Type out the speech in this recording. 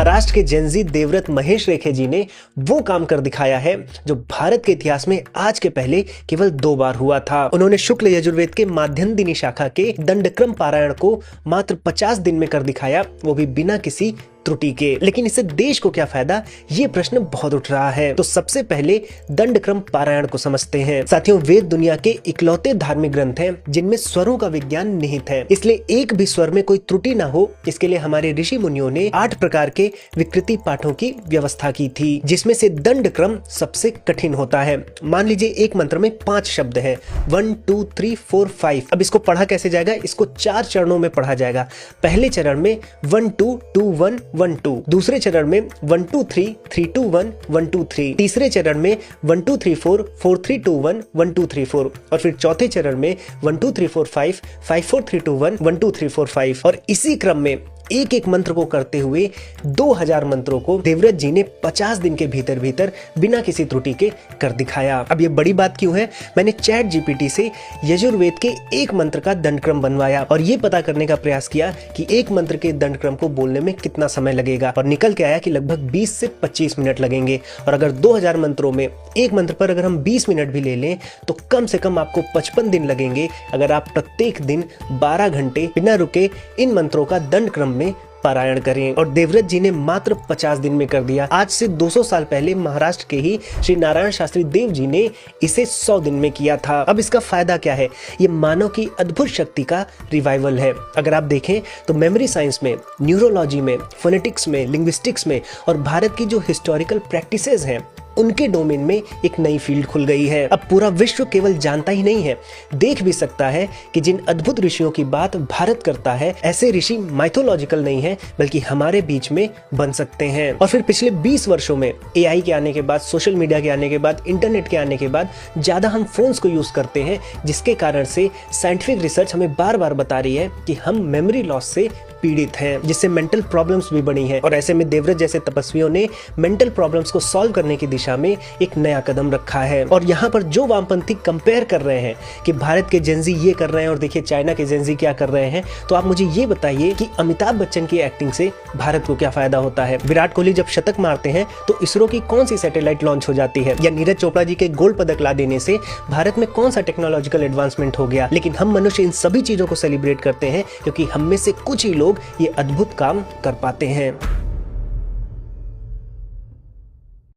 महाराष्ट्र के जेनजी देवव्रत महेश रेखे जी ने वो काम कर दिखाया है जो भारत के इतिहास में आज के पहले केवल 2 बार हुआ था। उन्होंने शुक्ल यजुर्वेद के माध्यम दिनी शाखा के दंडक्रम पारायण को मात्र 50 दिन में कर दिखाया, वो भी बिना किसी त्रुटि के। लेकिन इससे देश को क्या फायदा, ये प्रश्न बहुत उठ रहा है। तो सबसे पहले दंडक्रम पारायण को समझते हैं। साथियों, वेद दुनिया के इकलौते धार्मिक ग्रंथ हैं जिनमें स्वरों का विज्ञान निहित है, इसलिए एक भी स्वर में कोई त्रुटि ना हो, इसके लिए हमारे ऋषि मुनियों ने 8 प्रकार के विकृति पाठों की व्यवस्था की थी, जिसमें से दंडक्रम सबसे कठिन होता है। मान लीजिए एक मंत्र में 5 शब्द हैं, 1 2 3 4 5। अब इसको पढ़ा कैसे जाएगा? इसको 4 चरणों में पढ़ा जाएगा। पहले चरण में 1 2 2 1 1 2, दूसरे चरण में 1 2 3 3 2 1 1 2 3, तीसरे चरण में 1 2 3 4 4 3 2 1 1 2 3 4, और फिर चौथे चरण में 1 2 3 4 5 5 4 3 2 1 1 2 3 4 5। और इसी क्रम में एक एक मंत्र को करते हुए 2000 मंत्रों को देवव्रत जी ने 50 दिन के भीतर भीतर बिना किसी त्रुटि के कर दिखाया। अब ये बड़ी बात क्यों है? मैंने चैट जीपीटी से यजुर्वेद के एक मंत्र का दंडक्रम बनवाया और ये पता करने का प्रयास किया कि एक मंत्र के दंडक्रम को बोलने में कितना समय लगेगा, और निकल के आया कि लगभग 20 से 25 मिनट लगेंगे। और अगर 2000 मंत्रों में एक मंत्र पर अगर हम 20 मिनट भी ले लें तो कम से कम आपको 55 दिन लगेंगे अगर आप प्रत्येक दिन 12 घंटे बिना रुके इन मंत्रों का दंडक्रम में पारायण करें। और देवव्रत जी ने मात्र 50 दिन में कर दिया। आज से 200 साल पहले महाराष्ट्र के ही श्री नारायण शास्त्री देव जी ने इसे 100 दिन में किया था। अब इसका फायदा क्या है? ये मानव की अद्भुत शक्ति का रिवाइवल है। अगर आप देखें तो मेमोरी साइंस में, न्यूरोलॉजी में, फोनेटिक्स में, लिंग्विस्टिक्स में और भारत की जो हिस्टोरिकल प्रैक्टिसेस हैं उनके डोमेन में एक नई फील्ड खुल गई है। अब पूरा विश्व केवल जानता ही नहीं है, देख भी सकता है कि जिन अद्भुत ऋषियों की बात भारत करता है, ऐसे ऋषि माइथोलॉजिकल नहीं है बल्कि हमारे बीच में बन सकते हैं। और फिर पिछले 20 वर्षों में एआई के आने के बाद, सोशल मीडिया के आने के बाद, इंटरनेट के आने के बाद ज्यादा हम फोन्स को यूज करते हैं, जिसके कारण से साइंटिफिक रिसर्च हमें बार बार बता रही है कि हम मेमोरी लॉस से पीड़ित हैं, जिससे मेंटल प्रॉब्लम्स भी बढ़ी हैं। और ऐसे में देवव्रत जैसे तपस्वियों ने मेंटल प्रॉब्लम्स को सॉल्व करने की दिशा में एक नया कदम रखा है। और यहाँ पर जो वामपंथी कंपेयर कर रहे हैं कि भारत के जेनजी ये कर रहे हैं और देखिए चाइना के जेनजी क्या कर रहे हैं, तो आप मुझे ये बताइए कि अमिताभ बच्चन की एक्टिंग से भारत को क्या फायदा होता है? विराट कोहली जब शतक मारते हैं तो इसरो की कौन सी सैटेलाइट लॉन्च हो जाती है? या नीरज चोपड़ा जी के गोल्ड पदक ला देने से भारत में कौन सा टेक्नोलॉजिकल एडवांसमेंट हो गया? लेकिन हम मनुष्य इन सभी चीजों को सेलिब्रेट करते हैं क्योंकि हम में से कुछ ही लोग ये अद्भुत काम कर पाते हैं।